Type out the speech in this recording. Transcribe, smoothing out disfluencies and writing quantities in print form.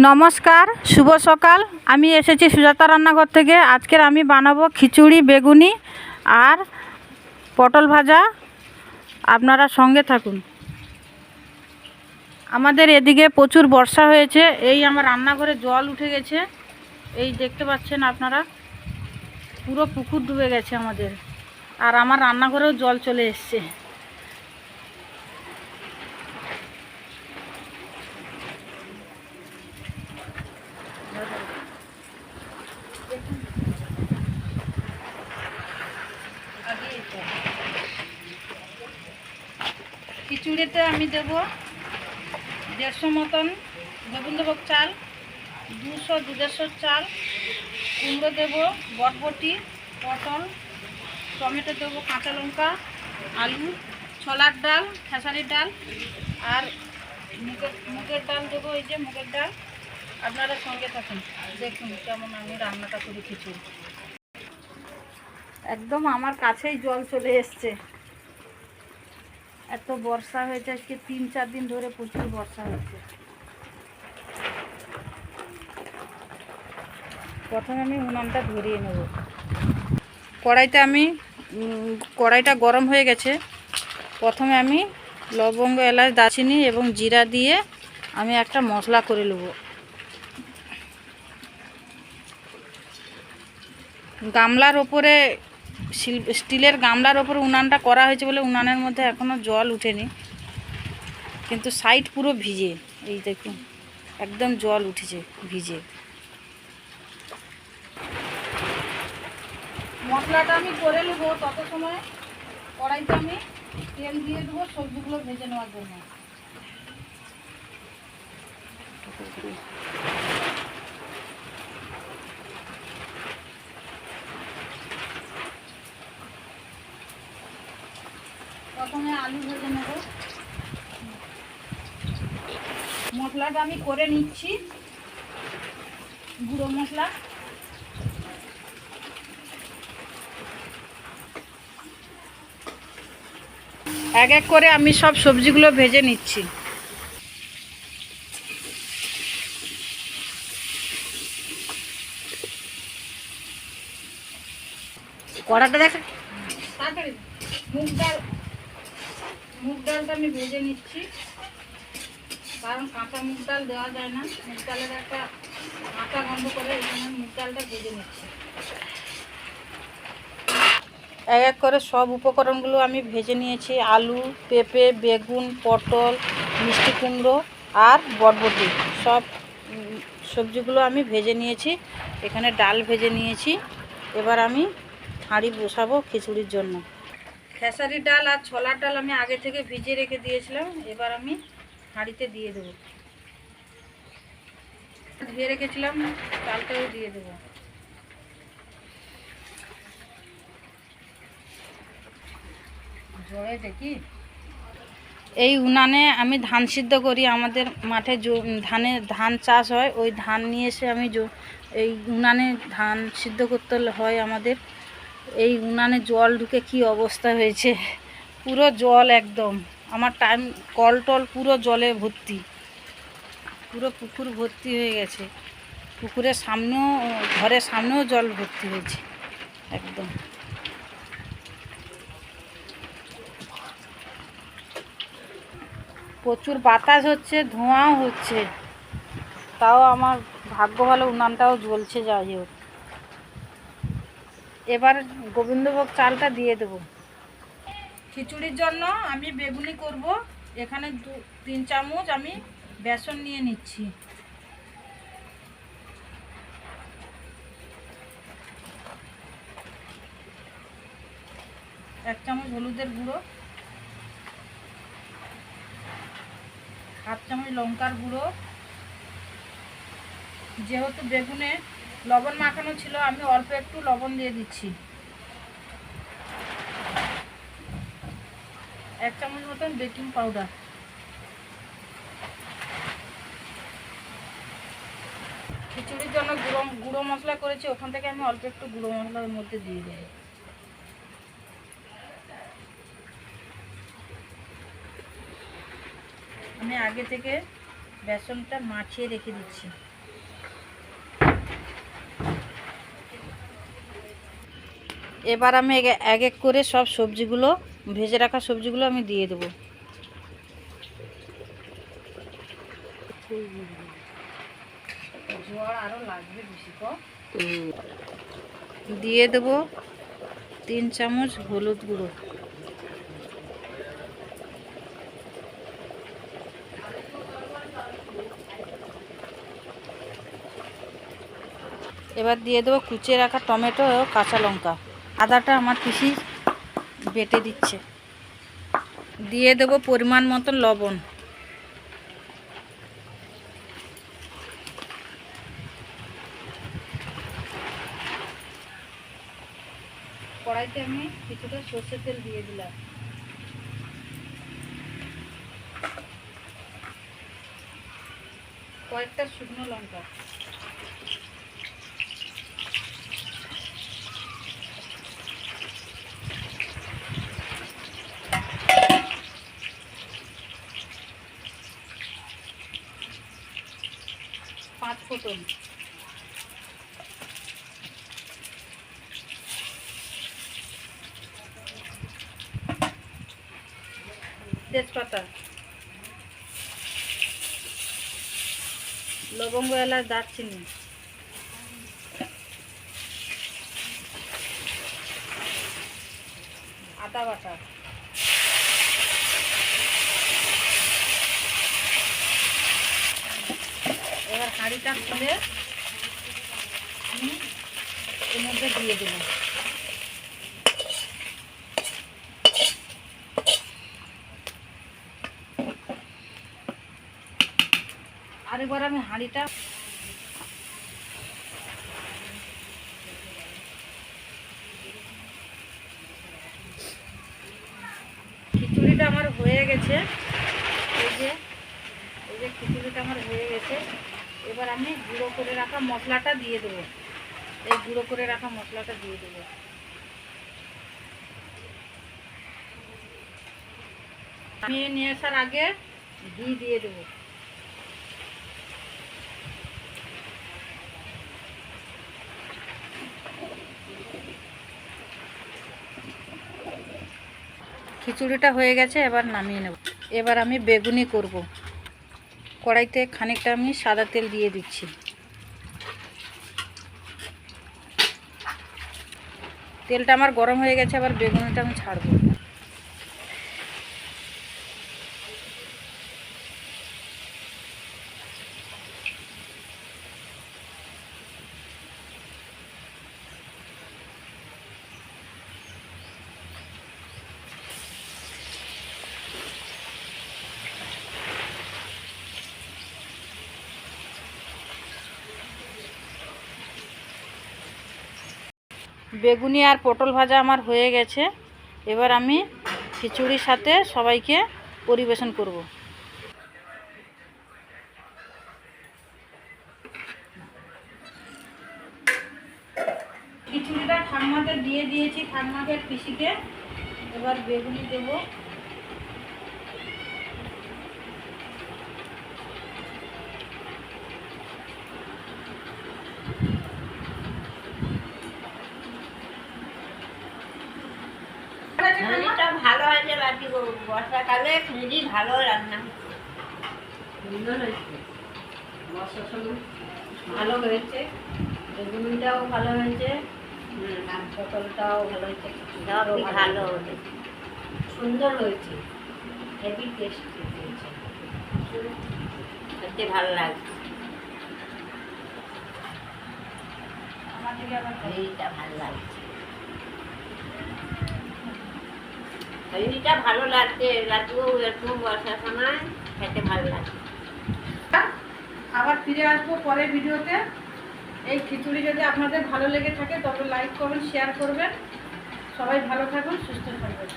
নমস্কার, শুভ সকাল। আমি এসেছি সুজাতা রান্নাঘর থেকে। আজকের আমি বানাবো খিচুড়ি, বেগুনি আর পটল ভাজা। আপনারা সঙ্গে থাকুন। আমাদের এদিকে প্রচুর বর্ষা হয়েছে। এই আমার রান্নাঘরে জল উঠে গেছে, এই দেখতে পাচ্ছেন আপনারা, পুরো পুকুর ডুবে গেছে আমাদের। আর আমার রান্নাঘরেও জল চলে এসছে। খিচুড়িতে আমি দেব 150 মতন গোবিন্দভোগ চাল, 200 চাল, কুমড়ো দেবো, বরবটি, পটল, টমেটো দেবো, কাঁচা লঙ্কা, আলু, ছোলার ডাল, খেসারির ডাল আর মুগের ডাল দেবো। এই যে মুগের ডাল। আপনারা সঙ্গে থাকুন, দেখুন কেমন আমি রান্নাটা করি খিচুড়ি। একদম আমার কাছেই জল চলে এসছে। এত বর্ষা হয়েছে আজকে 3-4 দিন ধরে, প্রচুর বর্ষা হচ্ছে। প্রথমে আমি উনানটা ধরিয়ে নেব। কড়াইটা গরম হয়ে গেছে। প্রথমে আমি লবঙ্গ, এলাচ, দারচিনি এবং জিরা দিয়ে আমি একটা মশলা করে নেব। গামলার ওপরে, স্টিলের গামলার ওপরে উনানটা করা হয়েছে বলে উনানের মধ্যে এখনও জল উঠেনি, কিন্তু সাইড পুরো ভিজে। এই দেখুন, একদম জল উঠেছে ভিজে। মশলাটা আমি করে নেব। তত সময় কড়াইতে আমি তেল দিয়ে দেবো সবজিগুলো ভেজে নেওয়ার জন্য। প্রথমে আলু ভেজে নেব। মশলাটা আমি করে নিচ্ছি, গুঁড়ো মশলা। এক এক করে আমি সব সবজিগুলো ভেজে নিচ্ছি। কড়াটা দেখ। তাড়াতাড়ি মুগ ডালটা আমি ভেজে নিচ্ছি, কারণ কাঁচা মুগ ডাল দেওয়া যায় না। মুগ ডালের একটা কাঁচা গন্ধ করে, এই জন্য মুগ ডালটা ভেজে নিচ্ছি। এক এক করে সব উপকরণগুলো আমি ভেজে নিয়েছি। আলু, পেঁপে, বেগুন, পটল, মিষ্টি কুমড়ো আর বরবটি, সব সবজিগুলো আমি ভেজে নিয়েছি। এখানে ডাল ভেজে নিয়েছি। এবার আমি হাঁড়ি বসাবো খিচুড়ির জন্য। খেসারির ডাল আর ছোলার ডাল আমি আগে থেকে ভিজিয়ে রেখে দিয়েছিলাম। এবার আমি হাঁড়িতে দিয়ে দেবো। ধুয়ে রেখেছিলাম, ডালটাও দিয়ে দেবো। জয়ে দেখি, এই উনানে আমি ধান সিদ্ধ করি। আমাদের মাঠে ধান চাষ হয়, ওই ধান নিয়ে এসে আমি এই উনানে ধান সিদ্ধ করতে হয় আমাদের। এই উনানে জল ঢুকে কি অবস্থা হয়েছে, পুরো জল একদম। আমার কল টল পুরো জলে ভর্তি, পুরো পুকুর ভর্তি হয়ে গেছে। পুকুরের সামনেও, ঘরের সামনেও জল ভর্তি হয়েছে একদম। প্রচুর বাতাস হচ্ছে, ধোঁয়াও হচ্ছে, তাও আমার ভাগ্য ভালো, উনানটাও জ্বলছে। যাই হোক, এবার গোবিন্দভোগ চালটা দিয়ে দেবো। খিচুড়ির জন্য আমি বেগুনি করব। এখানে 3 চামচ আমি বেসন নিয়ে নিচ্ছি। এক চামচ হলুদের গুঁড়ো, 1/2 চামচ লঙ্কার গুঁড়ো। যেহেতু বেগুনে লবণ মাখানো ছিল, আমি অল্প একটু লবণ দিয়ে দিচ্ছি। 1 চামচ মতন বেকিং পাউডার। খিচুড়ির জন্য গুঁড়ো মশলা করেছি, ওখান থেকে আমি অল্প একটু গুঁড়ো মশলা ওর মধ্যে দিয়ে দেবো। আমি আগে থেকে বেসনটা মাখিয়ে রেখে দিচ্ছি। এবার আমি এক এক করে সব সবজিগুলো, ভেজে রাখা সবজিগুলো আমি দিয়ে দেবো। আরও লাগবে বেশি কম। দিয়ে দেবো 3 চামচ হলুদ গুঁড়ো। এবার দিয়ে দেবো কুচিয়ে রাখা টমেটো ও কাঁচা লঙ্কা। আদাটা আমার পিসি বেটে দিচ্ছে। দিয়ে দেবো পরিমাণ মতো লবণ। কড়াইতে আমি কিছুটা সর্ষের তেল দিয়ে দিলাম। কয়েকটা শুকনো লঙ্কা, পাঁচ ফোড়ন, তেজপাতা, লবঙ্গ, এলাচ, দারচিনি, আদা বাটা। এবার হাঁড়িটা খুলে আমি এর মধ্যে দিয়ে দেবো। আর এবার আমি হাঁড়িটা খিচুড়িটা আমার হয়ে গেছে। এই যে খিচুড়িটা আমার হয়ে গেছে। এবার আমি গুঁড়ো করে রাখা মশলাটা দিয়ে দেবো। এই গুঁড়ো করে রাখা মশলাটা দিয়ে দেবো। আমি নিয়ে আসার আগে ঘি দিয়ে দেবো। খিচুড়িটা হয়ে গেছে, এবার নামিয়ে নেব। এবার আমি বেগুনি করব। কড়াইতে খানিকটা আমি সাদা তেল দিয়ে দিচ্ছি। তেলটা আমার গরম হয়ে গেছে, এবার বেগুনিটা আমি ছাড়বো। বেগুনি আর পটল ভাজা আমার হয়ে গেছে। এবার আমি খিচুড়ির সাথে সবাইকে পরিবেশন করব। খিচুড়িটা ঠাম্মাকে দিয়ে দিয়েছি, ঠাম্মাকে পিসিকে। এবার বেগুনি দেব। ভালো হয়েছে, বাকি বর্ষাকালে খুবই ভালো রান্না সুন্দর হয়েছে। বর্ষার সময় ভালো হয়েছে, বেগুনিটাও ভালো হয়েছে, পটলটাও ভালো হয়েছে, সবই ভালো হয়েছে, সুন্দর হয়েছে, হেভি টেস্টি হয়েছে, খেতে ভালো লাগছে। এইটা ভালো লাগছে, এইটা ভালো লাগছে, লাড্ডু একটু বর্ষার সময় খেতে ভালো লাগছে। আবার ফিরে আসবো পরের ভিডিওতে। এই খিচুড়ি যদি আপনাদের ভালো লেগে থাকে তবে লাইক করবেন, শেয়ার করবেন। সবাই ভালো থাকুন, সুস্থ থাকবেন।